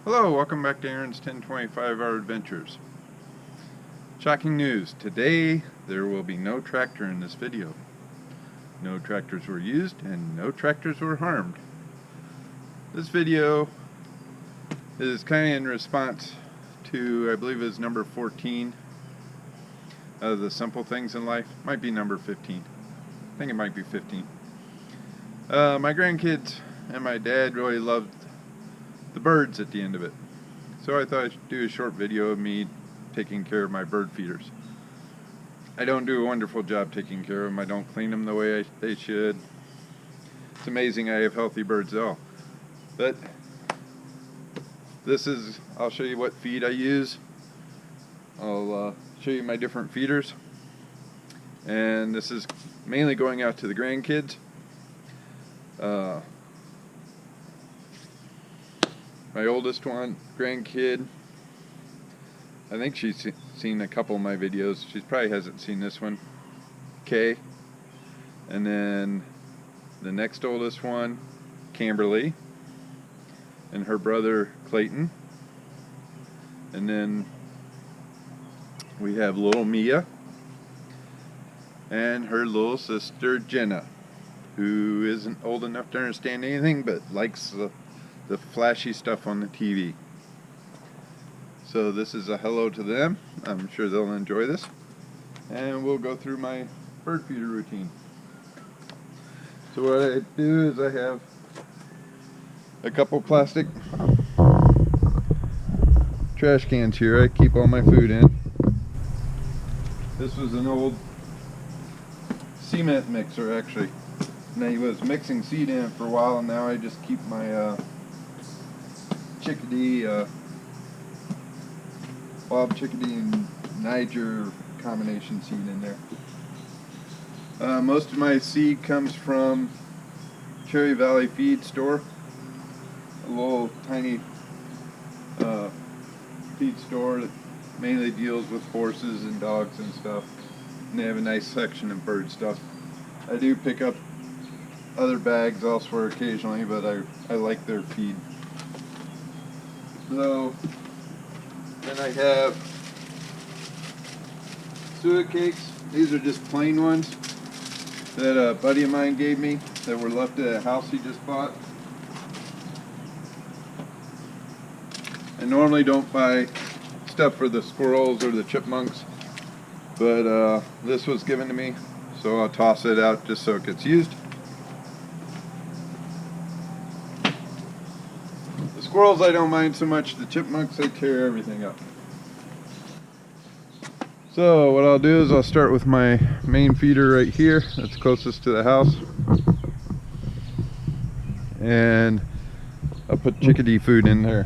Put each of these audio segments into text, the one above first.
Hello, welcome back to Aaron's 1025-hour adventures. Shocking news. Today there will be no tractor in this video. No tractors were used and no tractors were harmed. This video is kind of in response to, I believe it's number 14 of the simple things in life. Might be number 15. I think it might be 15. My grandkids and my dad really loved the birds at the end of it. So I thought I should do a short video of me taking care of my bird feeders. I don't do a wonderful job taking care of them. I don't clean them the way they should. It's amazing I have healthy birds at all. But I'll show you what feed I use. I'll show you my different feeders. And this is mainly going out to the grandkids. My oldest one, grandkid, I think she's seen a couple of my videos. She probably hasn't seen this one, Kay. And then the next oldest one, Camberly, and her brother Clayton. And then we have little Mia and her little sister Jenna, who isn't old enough to understand anything but likes the flashy stuff on the TV. So this is a hello to them. I'm sure they'll enjoy this. And we'll go through my bird feeder routine. So what I do is I have a couple plastic trash cans here. I keep all my food in. This was an old cement mixer actually. And I was mixing seed in it for a while, and now I just keep my chickadee, Bob chickadee and Niger combination seed in there. Most of my seed comes from Cherry Valley Feed Store, a little tiny feed store that mainly deals with horses and dogs and stuff, and they have a nice section of bird stuff. I do pick up other bags elsewhere occasionally, but I like their feed. So then I have suet cakes. These are just plain ones that a buddy of mine gave me that were left at a house he just bought. I normally don't buy stuff for the squirrels or the chipmunks, but this was given to me, so I'll toss it out just so it gets used. Squirrels I don't mind so much. The chipmunks, they tear everything up. So what I'll do is I'll start with my main feeder right here that's closest to the house, and I'll put chickadee food in there.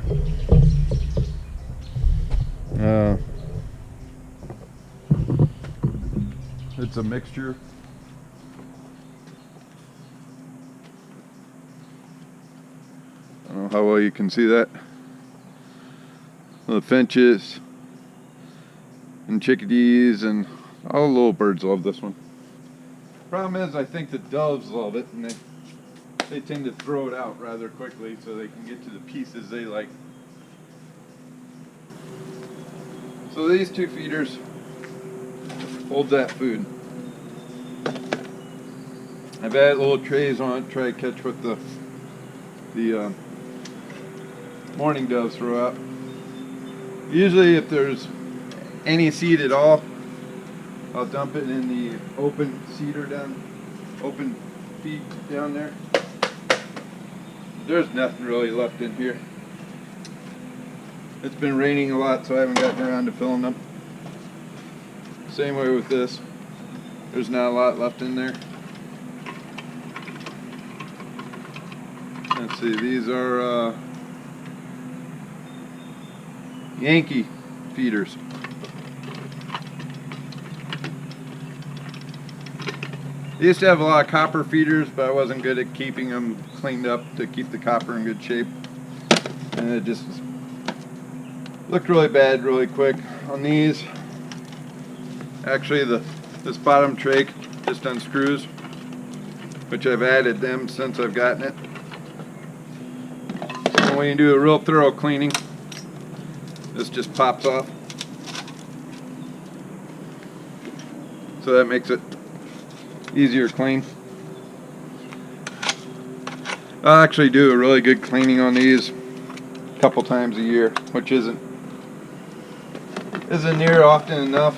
It's a mixture. I don't know how well you can see that. The finches and chickadees and all the little birds love this one. Problem is, I think the doves love it, and they tend to throw it out rather quickly so they can get to the pieces they like. So these two feeders hold that food. I've added little trays on it, try to catch what the mourning doves throw out. Usually if there's any seed at all, I'll dump it in the open open feed down there. There's nothing really left in here. It's been raining a lot, so I haven't gotten around to filling them. Same way with this. There's not a lot left in there. Let's see, these are Yankee feeders. I used to have a lot of copper feeders, but I wasn't good at keeping them cleaned up to keep the copper in good shape, and it just looked really bad really quick. On these, actually this bottom tray just unscrews, which I've added them since I've gotten it. And when you do a real thorough cleaning, this just pops off. So that makes it easier to clean. I'll actually do a really good cleaning on these a couple times a year, which isn't near often enough,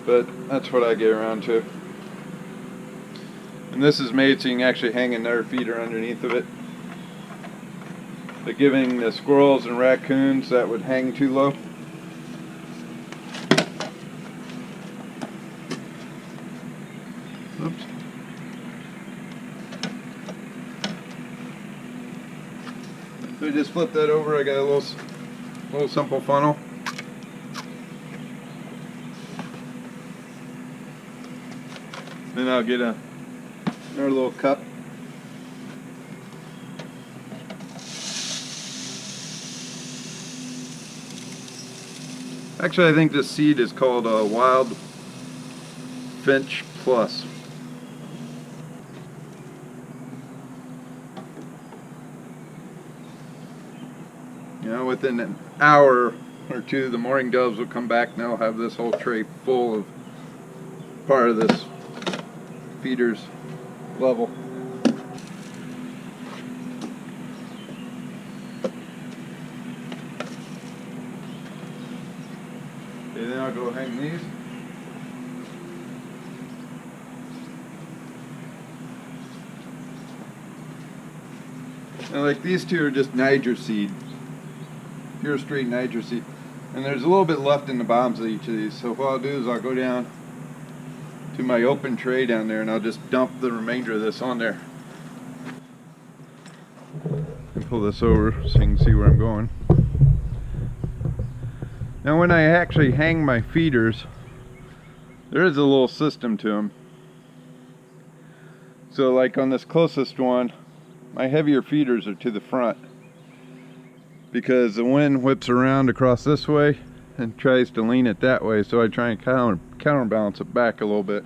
but that's what I get around to. And this is made so you can actually hang another feeder underneath of it. But giving the squirrels and raccoons that would hang too low. Oops. So just flip that over. I got a little simple funnel. Then I'll get another little cup. Actually, I think this seed is called Wild Finch Plus. You know, within an hour or two, the mourning doves will come back and they'll have this whole tray full of part of this feeder's level. Okay, then I'll go hang these. And like these two are just Niger seed. Pure straight Niger seed. And there's a little bit left in the bottoms of each of these. So what I'll do is I'll go down to my open tray down there and I'll just dump the remainder of this on there. And pull this over so you can see where I'm going. Now when I actually hang my feeders, there is a little system to them. So like on this closest one, my heavier feeders are to the front because the wind whips around across this way and tries to lean it that way, so I try and counterbalance it back a little bit.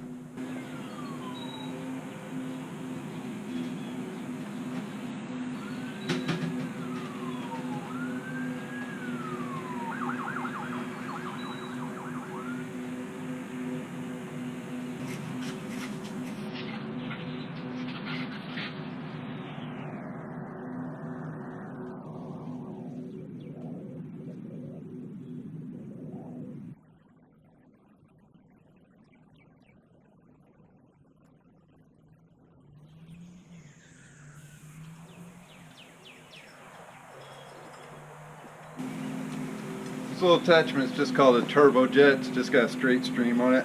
This little attachment is just called a turbojet. It's just got a straight stream on it.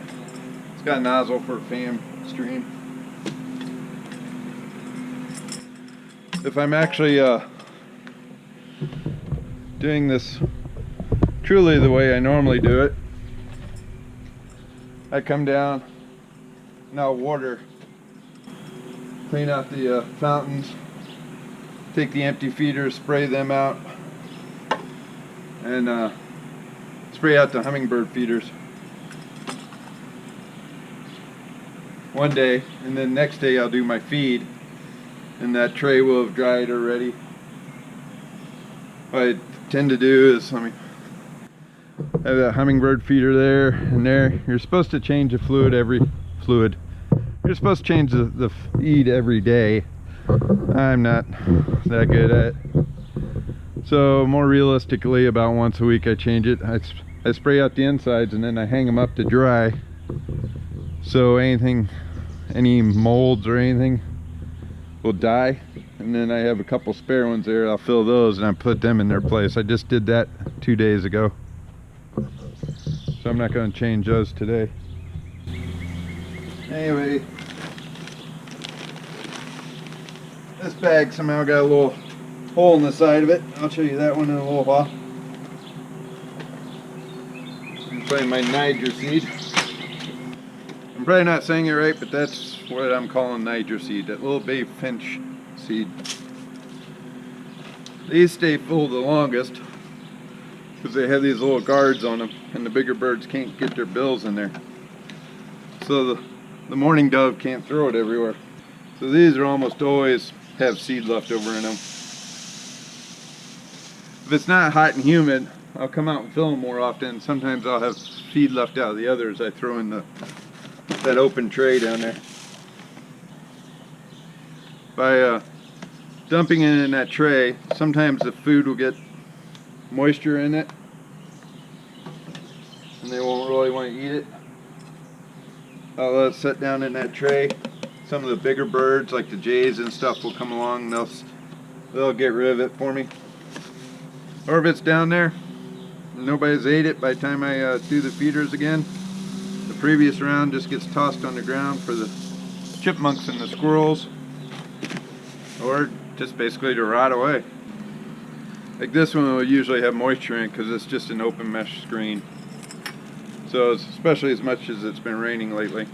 It's got a nozzle for a fan stream. If I'm actually doing this truly the way I normally do it, I come down and I'll water, clean out the fountains, take the empty feeders, spray them out, and spray out the hummingbird feeders one day, and then next day I'll do my feed, and that tray will have dried already. What I tend to do is, let me have that hummingbird feeder there and there. You're supposed to change the fluid You're supposed to change the feed every day. I'm not that good at it. So more realistically, about once a week I change it. I spray out the insides and then I hang them up to dry. So any molds or anything will die. And then I have a couple spare ones there. I'll fill those and I put them in their place. I just did that 2 days ago. So I'm not going to change those today. Anyway, this bag somehow got a little hole in the side of it. I'll show you that one in a little while. I'm playing my Niger seed. I'm probably not saying it right, but that's what I'm calling Niger seed, that little baby finch seed. These stay full the longest because they have these little guards on them and the bigger birds can't get their bills in there. So the mourning dove can't throw it everywhere. So these are almost always have seed left over in them. If it's not hot and humid, I'll come out and fill them more often. Sometimes I'll have feed left out. The others I throw in that open tray down there. By dumping it in that tray, sometimes the food will get moisture in it and they won't really want to eat it. I'll let it sit down in that tray. Some of the bigger birds like the jays and stuff will come along and they'll get rid of it for me. Or if it's down there and nobody's ate it by the time I do the feeders again, the previous round just gets tossed on the ground for the chipmunks and the squirrels, or just basically to rot away. Like this one will usually have moisture in it because it's just an open mesh screen. So especially as much as it's been raining lately.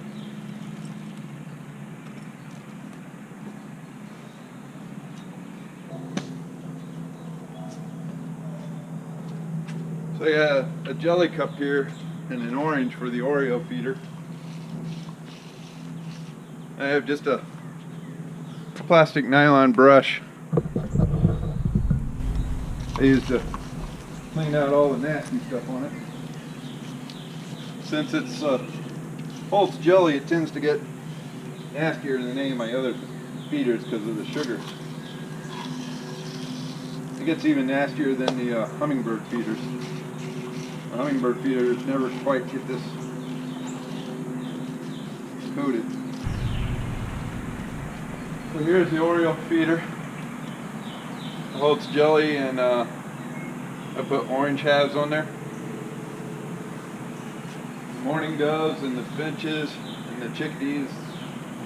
So I got a jelly cup here and an orange for the Oreo feeder. I have just a plastic nylon brush I use to clean out all the nasty stuff on it. Since it's Holt's jelly, it tends to get nastier than any of my other feeders because of the sugar. It gets even nastier than the hummingbird feeders. The hummingbird feeders never quite get this coated. So here's the Oreo feeder. Holt's jelly, and I put orange halves on there. Mourning doves and the finches and the chickadees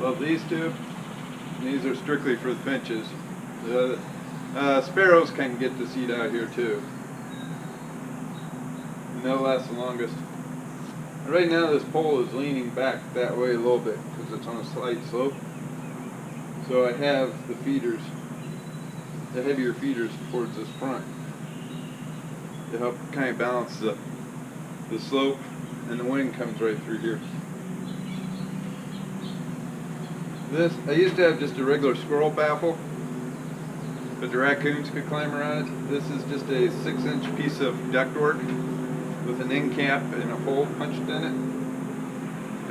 love these two. And these are strictly for the finches. The sparrows can get to seed out here too. And they'll last the longest. Right now this pole is leaning back that way a little bit because it's on a slight slope. So I have the feeders, the heavier feeders towards this front to help kind of balance the slope, and the wind comes right through here. This, I used to have just a regular squirrel baffle, but the raccoons could climb around it. This is just a 6-inch piece of ductwork with an end cap and a hole punched in it,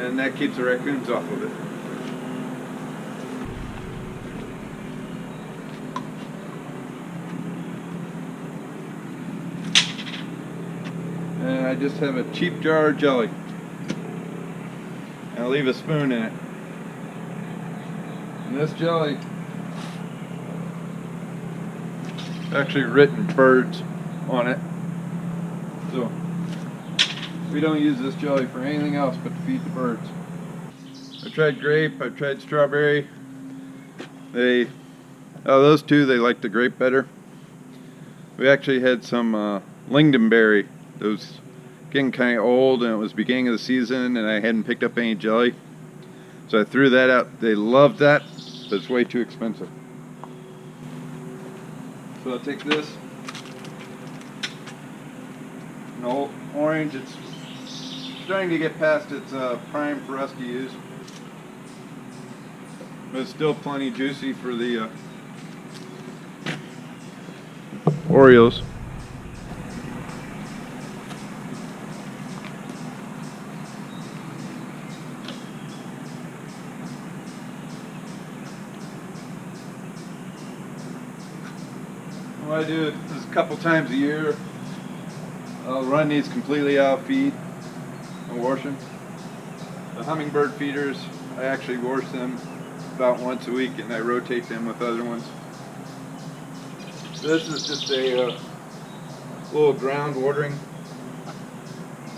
and that keeps the raccoons off of it. And I just have a cheap jar of jelly. And I'll leave a spoon in it. And this jelly is actually written birds on it. So we don't use this jelly for anything else but to feed the birds. I've tried grape, I've tried strawberry. Those two, they like the grape better. We actually had some lingonberry. Those getting kind of old, and it was beginning of the season and I hadn't picked up any jelly, so I threw that out. They loved that, but it's way too expensive. So I'll take this, an old orange. It's starting to get past its prime for us to use, but it's still plenty juicy for the Oreos. What I do is a couple times a year, I'll run these completely out of feed and wash them. The hummingbird feeders, I actually wash them about once a week and I rotate them with other ones. This is just a little ground watering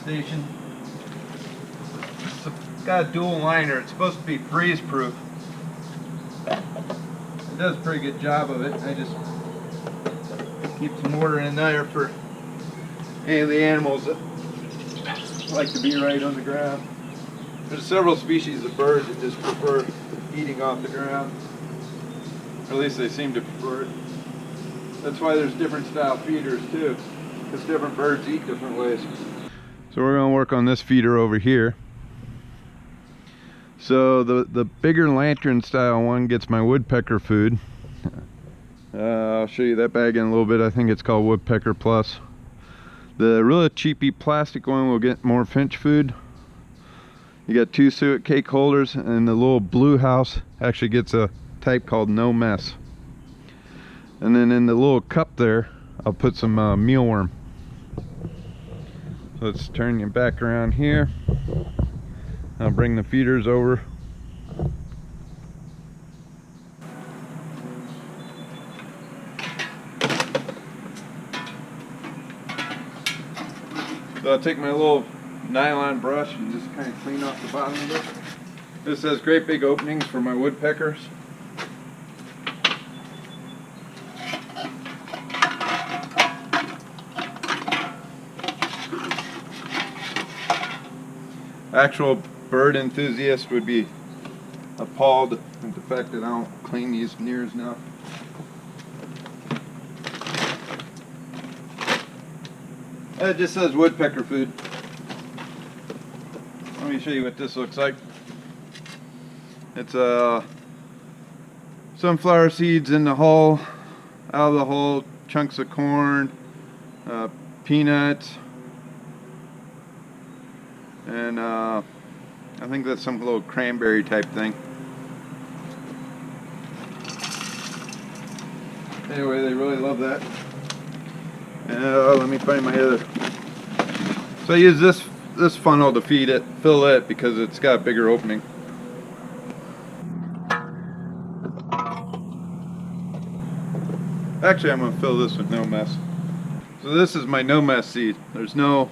station. It's got a dual liner. It's supposed to be freeze proof. It does a pretty good job of it. I just keep some water in there for any of the animals that like to be right on the ground. There's several species of birds that just prefer eating off the ground. Or at least they seem to prefer it. That's why there's different style feeders too, because different birds eat different ways. So we're going to work on this feeder over here. So the bigger lantern style one gets my woodpecker food. I'll show you that bag in a little bit. I think it's called Woodpecker Plus. The really cheapy plastic one will get more finch food. You got 2 suet cake holders, and the little blue house actually gets a type called No Mess. And then in the little cup there, I'll put some mealworm. So let's turn you back around here. I'll bring the feeders over. So I'll take my little nylon brush and just kind of clean off the bottom of it. This has great big openings for my woodpeckers. Actual bird enthusiast would be appalled at the fact that I don't clean these near enough. It just says woodpecker food. Let me show you what this looks like. It's sunflower seeds in the hull, out of the hull, chunks of corn, peanuts, and I think that's some little cranberry type thing. Anyway, they really love that. Let me find my other. So I use this funnel to feed it, fill it, because it's got a bigger opening. Actually, I'm going to fill this with No Mess. So this is my No Mess seed. There's no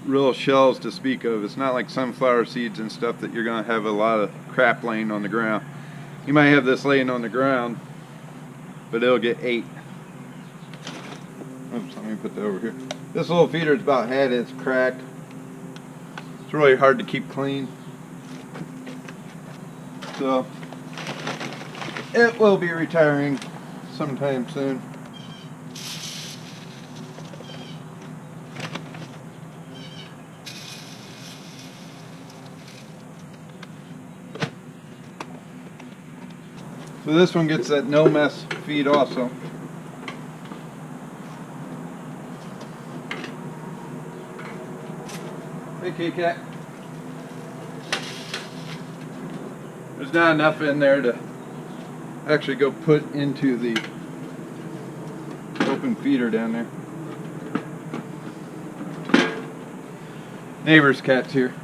real shells to speak of. It's not like sunflower seeds and stuff that you're going to have a lot of crap laying on the ground. You might have this laying on the ground, but it'll get ate. Oops, let me put that over here. This little feeder is about had it's cracked. It's really hard to keep clean. So it will be retiring sometime soon. So this one gets that No Mess feed also. Hey, kitty cat. There's not enough in there to actually go put into the open feeder down there. Neighbor's cat's here.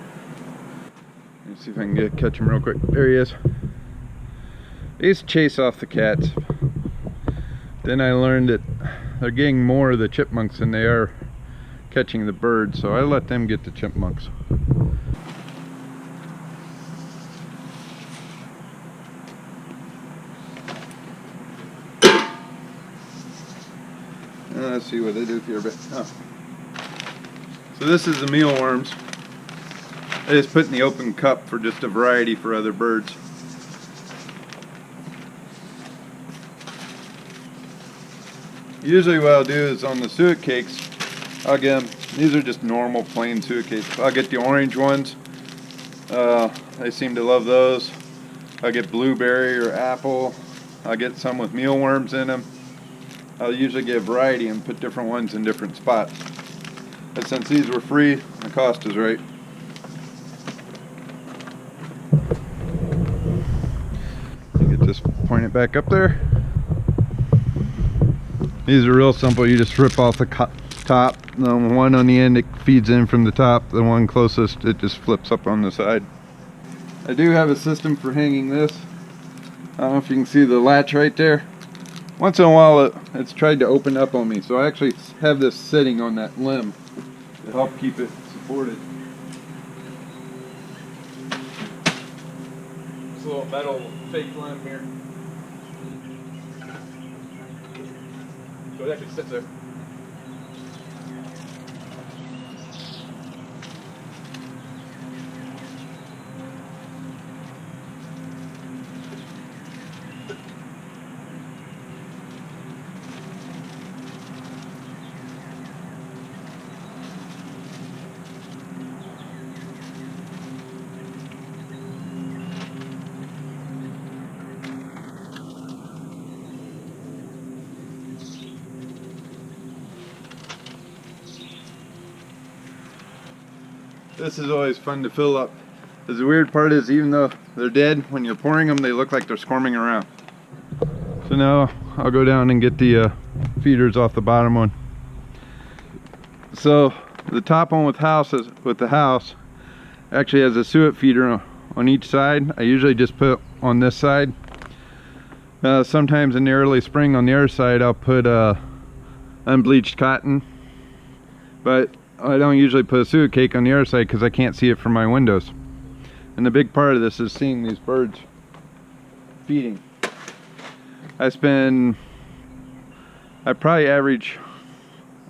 Let's see if I can catch him real quick. There he is. I used to chase off the cats. Then I learned that they're getting more of the chipmunks than they are catching the birds, so I let them get the chipmunks. Let's see what they do here a bit. Oh. So this is the mealworms. I just put in the open cup for just a variety for other birds. Usually what I'll do is on the suet cakes, I'll get them, these are just normal plain suet cakes. I'll get the orange ones. They seem to love those. I'll get blueberry or apple. I'll get some with mealworms in them. I'll usually get a variety and put different ones in different spots. But since these were free, the cost is right. You get this, point it back up there. These are real simple. You just rip off the top. The one on the end, it feeds in from the top. The one closest, it just flips up on the side. I do have a system for hanging this. I don't know if you can see the latch right there. Once in a while it's tried to open up on me, so I actually have this sitting on that limb to help keep it supported. This little metal fake limb here. So it actually sits there. This is always fun to fill up. Because the weird part is, even though they're dead, when you're pouring them, they look like they're squirming around. So now I'll go down and get the feeders off the bottom one. So the top one with the house actually has a suet feeder on each side. I usually just put on this side. Sometimes in the early spring on the other side I'll put unbleached cotton, but I don't usually put a suet cake on the other side because I can't see it from my windows. And the big part of this is seeing these birds feeding. I probably average,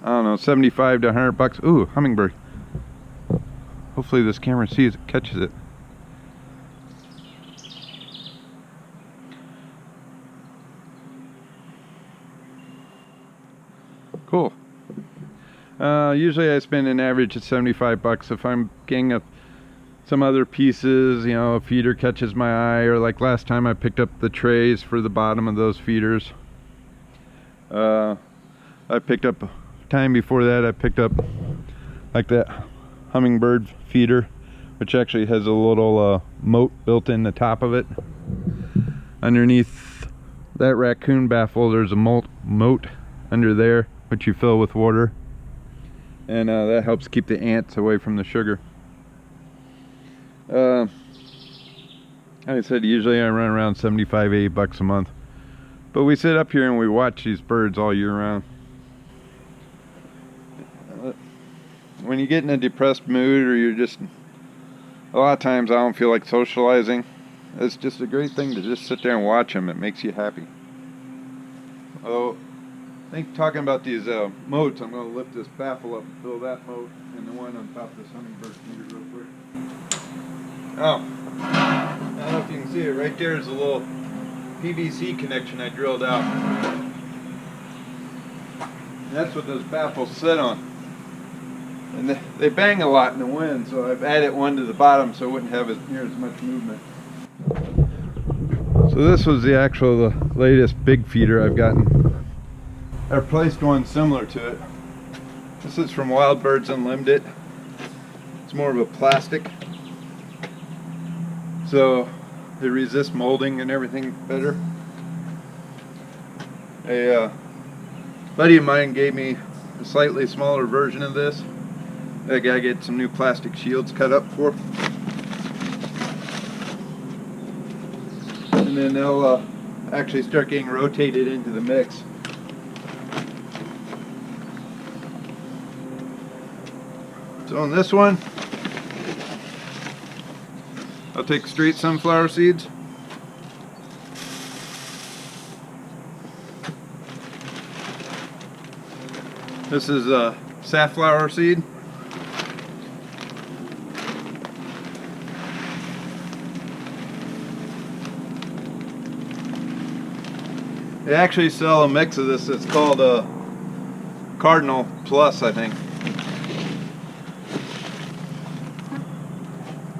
I don't know, 75 to 100 bucks. Ooh, hummingbird. Hopefully this camera catches it. Cool. Usually I spend an average of 75 bucks if I'm getting up some other pieces, you know, a feeder catches my eye, or like last time I picked up the trays for the bottom of those feeders. I picked up, time before that I picked up like that hummingbird feeder, which actually has a little moat built in the top of it. Underneath that raccoon baffle there's a moat under there, which you fill with water, and that helps keep the ants away from the sugar. Like I said, usually I run around 75, 80 bucks a month. But we sit up here and we watch these birds all year round. When you get in a depressed mood, or you're just, a lot of times I don't feel like socializing, it's just a great thing to just sit there and watch them. It makes you happy. Oh, I think talking about these moats, I'm going to lift this baffle up and fill that moat and the one on top of this hummingbird feeder real quick. Oh, I don't know if you can see it. Right there is a little PVC connection I drilled out. And that's what those baffles sit on. And they bang a lot in the wind, so I've added one to the bottom so it wouldn't have near as much movement. So this was the latest big feeder I've gotten. I replaced one similar to it. This is from Wild Birds Unlimited. It's more of a plastic, so they resist molding and everything better. A buddy of mine gave me a slightly smaller version of this. I gotta get some new plastic shields cut up for, and then they'll actually start getting rotated into the mix. So on this one, I'll take straight sunflower seeds. This is a safflower seed. They actually sell a mix of this. It's called Cardinal Plus, I think.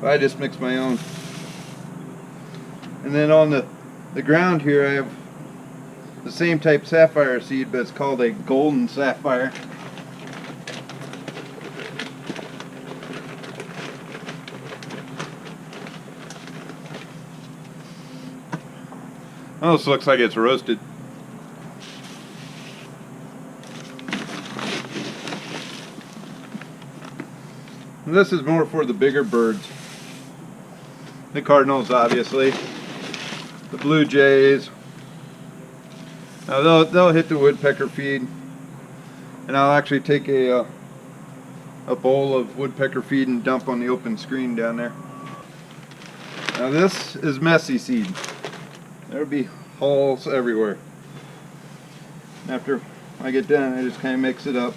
I just mix my own. And then on the ground here I have the same type sapphire seed, but it's called a golden sapphire. Oh, this looks like it's roasted. And this is more for the bigger birds. The cardinals, obviously. The blue jays. Now they'll hit the woodpecker feed. And I'll actually take a bowl of woodpecker feed and dump on the open screen down there. Now this is messy seed. There'll be holes everywhere. After I get done, I just kind of mix it up.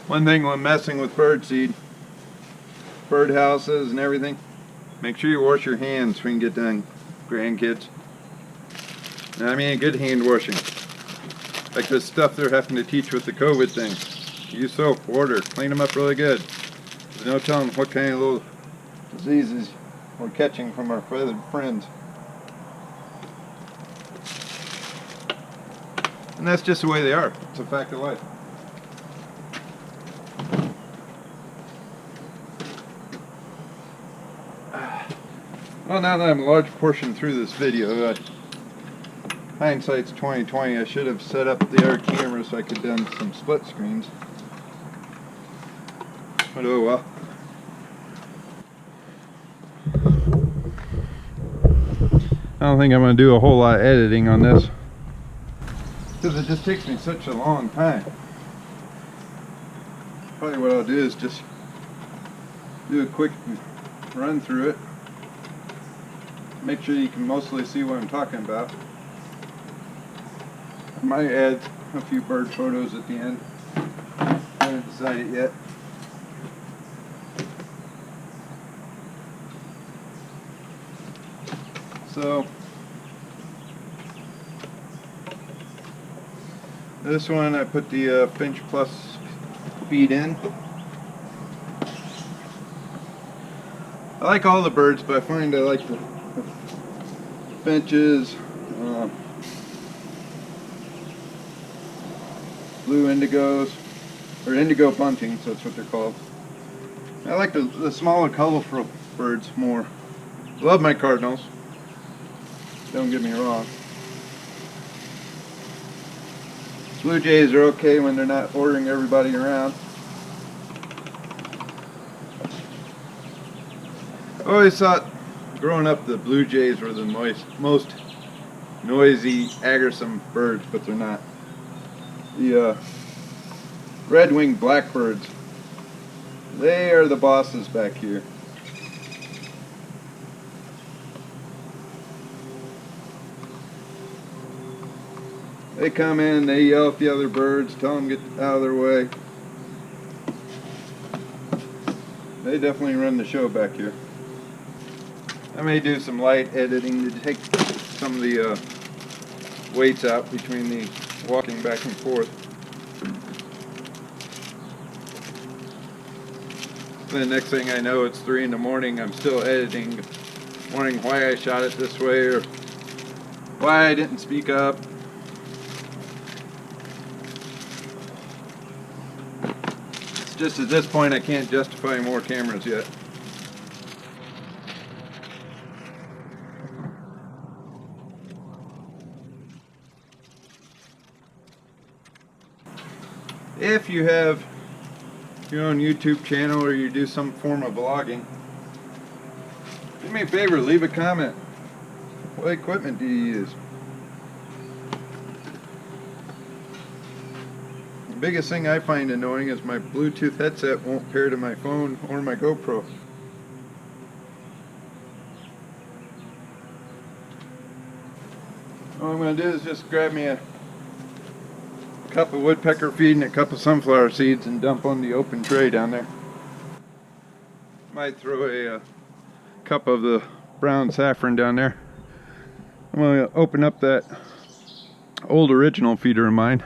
One thing when messing with bird seed, bird houses and everything, make sure you wash your hands when you get done, grandkids. And I mean good hand washing. Like this stuff they're having to teach with the COVID thing. Use soap, water, clean them up really good. There's no telling what kind of little diseases we're catching from our feathered friends. And that's just the way they are. It's a fact of life. Well, now that I'm a large portion through this video, hindsight's 20/20. I should have set up the other camera so I could have done some split screens. But oh well. I don't think I'm going to do a whole lot of editing on this, because it just takes me such a long time. Probably what I'll do is just do a quick run through it. Make sure you can mostly see what I'm talking about. I might add a few bird photos at the end. I haven't decided yet. So this one I put the Finch Plus feed in. I like all the birds, but I find I like the finches, blue indigos, or indigo buntings, that's what they're called. I like the smaller, colorful birds more. Love my cardinals, don't get me wrong. Blue jays are okay when they're not ordering everybody around. I always thought growing up the blue jays were the most noisy, aggressive birds, but they're not. The red-winged blackbirds, they are the bosses back here. They come in, they yell at the other birds, tell them to get out of their way. They definitely run the show back here. I may do some light editing to take some of the weights out between the walking back and forth. The next thing I know, it's 3 in the morning, I'm still editing, wondering why I shot it this way or why I didn't speak up. It's just at this point I can't justify more cameras yet. If you have your own YouTube channel or you do some form of vlogging, do me a favor, leave a comment. What equipment do you use? The biggest thing I find annoying is my Bluetooth headset won't pair to my phone or my GoPro. All I'm going to do is just grab me a cup of woodpecker feed and a cup of sunflower seeds and dump on the open tray down there. Might throw a cup of the brown saffron down there. I'm going to open up that old original feeder of mine.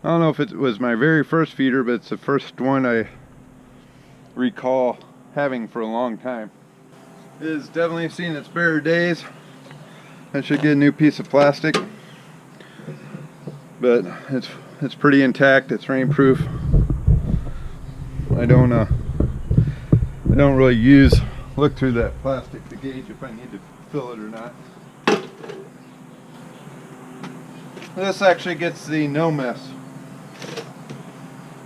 I don't know if it was my very first feeder, but it's the first one I recall having for a long time. It has definitely seen its better days. I should get a new piece of plastic, but it's pretty intact. It's rainproof. I don't really look through that plastic to gauge if I need to fill it or not. This actually gets the no mess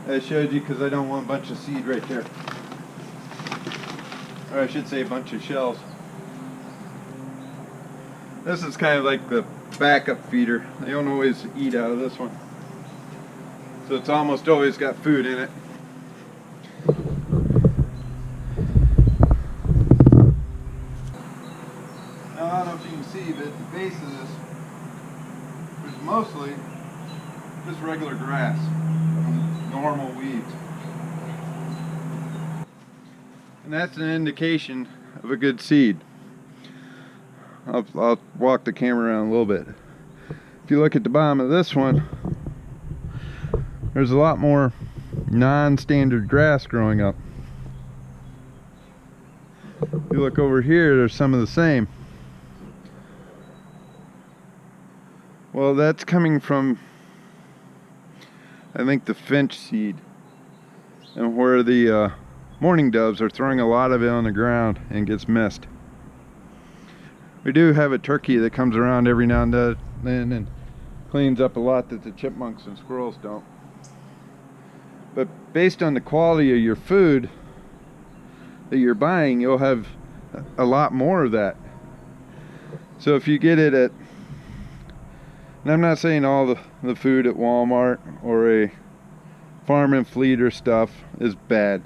I showed you, because I don't want a bunch of seed right there, or I should say a bunch of shells. This is kind of like the backup feeder. They don't always eat out of this one, so it's almost always got food in it. Now I don't know if you can see, but at the base of this, there's mostly just regular grass, normal weeds, and that's an indication of a good seed. I'll walk the camera around a little bit. If you look at the bottom of this one, there's a lot more non-standard grass growing up. If you look over here, there's some of the same. Well, that's coming from, I think, the finch seed, and where the mourning doves are throwing a lot of it on the ground and gets missed. We do have a turkey that comes around every now and then and cleans up a lot that the chipmunks and squirrels don't. But based on the quality of your food that you're buying, you'll have a lot more of that. So if you get it at, and I'm not saying all the food at Walmart or a Farm and Fleet or stuff is bad.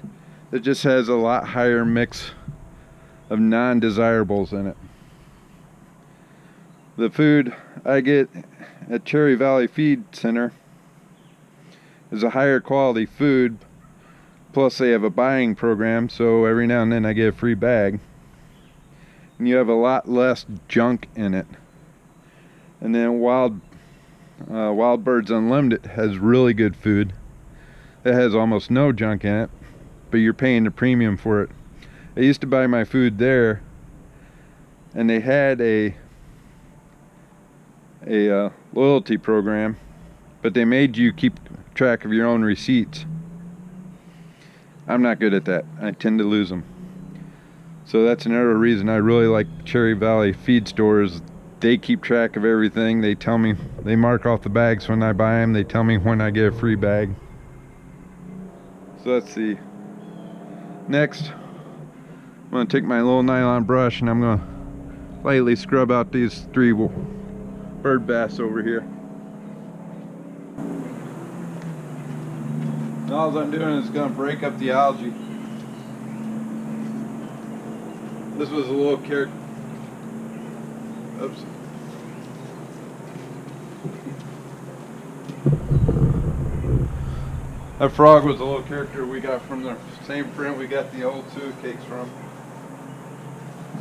It just has a lot higher mix of non-desirables in it. The food I get at Cherry Valley Feed Center is a higher quality food, plus they have a buying program, so every now and then I get a free bag, and you have a lot less junk in it. And then Wild Birds Unlimited has really good food. It has almost no junk in it, but you're paying the premium for it. I used to buy my food there, and they had a loyalty program, but they made you keep track of your own receipts. I'm not good at that. I tend to lose them. So that's another reason I really like Cherry Valley Feed Stores. They keep track of everything. They tell me, they mark off the bags when I buy them. They tell me when I get a free bag. So let's see. Next, I'm going to take my little nylon brush and I'm going to lightly scrub out these 3 bird baths over here. And all I'm doing is going to break up the algae. This was a little character. Oops. That frog was a little character we got from the same friend we got the old suet cakes from.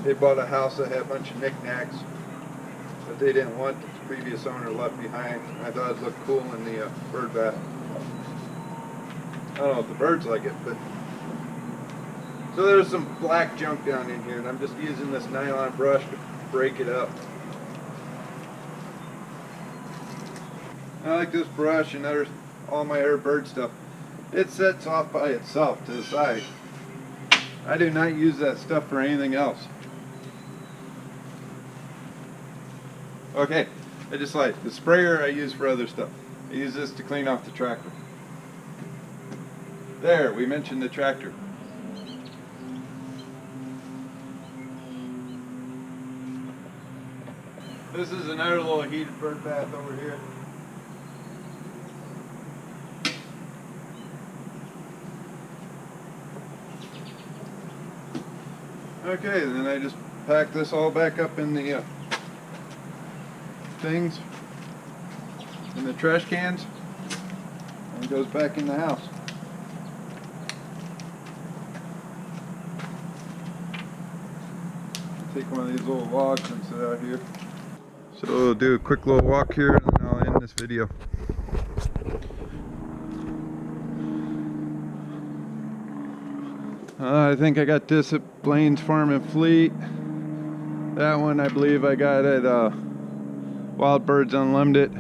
They bought a house that had a bunch of knickknacks that they didn't want the previous owner left behind. I thought it'd look cool in the bird bath. I don't know if the birds like it, but... So there's some black junk down in here, and I'm just using this nylon brush to break it up. I like this brush and all my other bird stuff. It sets off by itself to the side. I do not use that stuff for anything else. Okay, I just like the sprayer I use for other stuff. I use this to clean off the tractor. There, we mentioned the tractor. This is another little heated bird bath over here. Okay, then I just pack this all back up in the things, in the trash cans, and it goes back in the house. Take one of these little logs and sit out here. So we'll do a quick little walk here and then I'll end this video. I think I got this at Blaine's Farm and Fleet. That one I believe I got at Wild Birds Unlimited.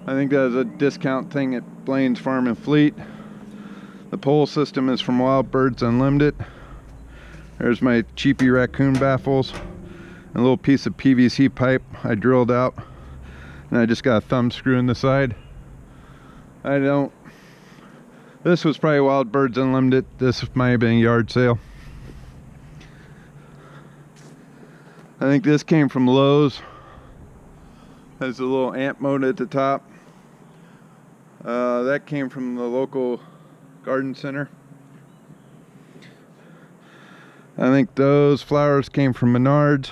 I think that was a discount thing at Blaine's Farm and Fleet. The pole system is from Wild Birds Unlimited. There's my cheapy raccoon baffles. A little piece of PVC pipe I drilled out. And I just got a thumb screw in the side. This was probably Wild Birds Unlimited. This might have been a yard sale. I think this came from Lowe's. Has a little amp mode at the top. That came from the local garden center. I think those flowers came from Menards.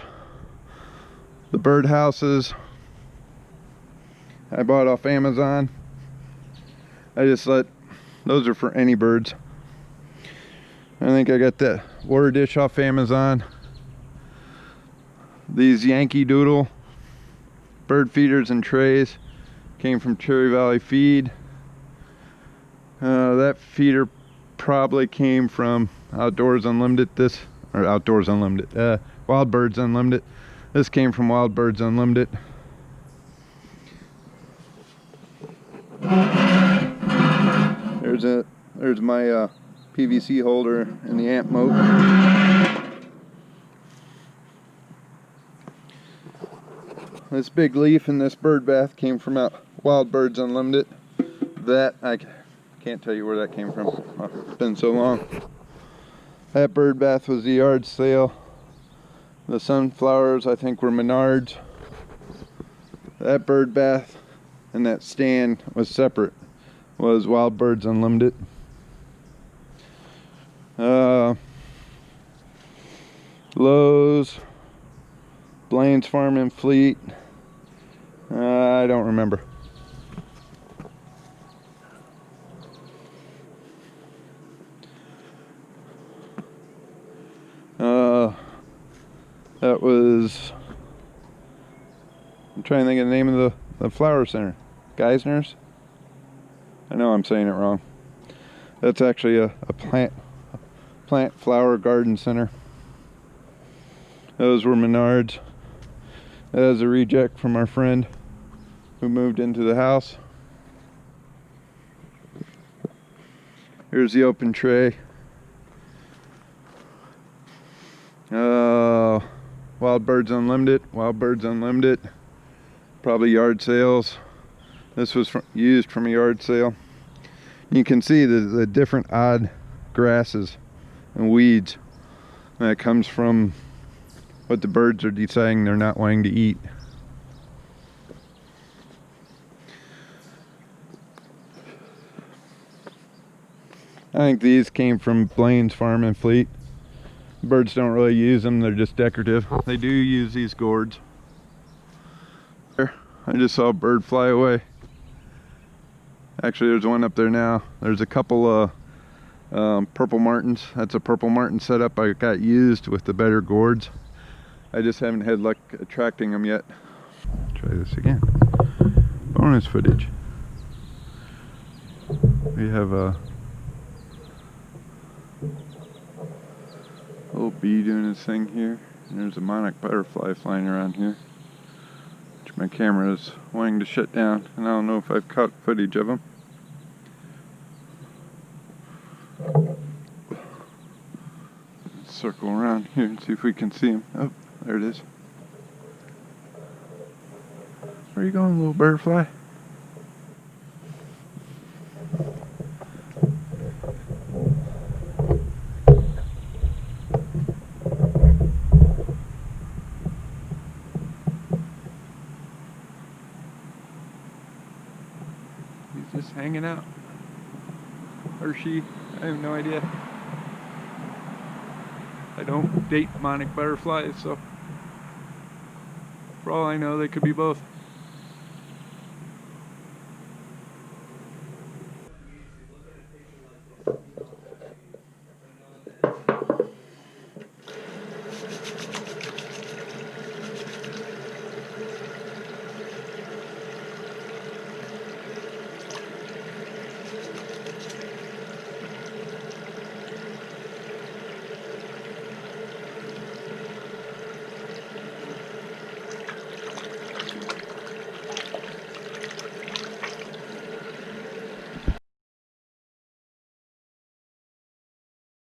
The bird houses I bought off Amazon. Those are for any birds. I think I got that water dish off Amazon. These Yankee Doodle bird feeders and trays came from Cherry Valley Feed. That feeder probably came from Outdoors Unlimited. Wild Birds Unlimited. This came from Wild Birds Unlimited. There's my PVC holder and the amp motor. this big leaf in this bird bath came from out Wild Birds Unlimited. That, I can't tell you where that came from. It's been so long. That bird bath was the yard sale. The sunflowers, I think, were Menards. That bird bath and that stand was separate. Was Wild Birds Unlimited. Lowe's, Blaine's Farm and Fleet. I don't remember. That was, I'm trying to think of the name of the flower center. Geisner's? I know I'm saying it wrong. That's actually a plant flower garden center. Those were Menards. That was a reject from our friend who moved into the house. Here's the open tray. Wild Birds Unlimited, Wild Birds Unlimited. Probably yard sales. This was used from a yard sale. You can see the different odd grasses and weeds that comes from what the birds are deciding they're not wanting to eat. I think these came from Blaine's Farm and Fleet. Birds don't really use them, they're just decorative. They do use these gourds. I just saw a bird fly away. Actually, there's one up there now. There's a couple purple martins. That's a purple martin setup I got used with the better gourds. I just haven't had luck attracting them yet. Try this again. Bonus footage. We have a little bee doing his thing here. And there's a monarch butterfly flying around here, which my camera is wanting to shut down, and I don't know if I've caught footage of them. Let's circle around here and see if we can see him. Oh, there it is. Where are you going, little butterfly? He's just hanging out. Or she, I have no idea. I don't date monarch butterflies, so for all I know, they could be both.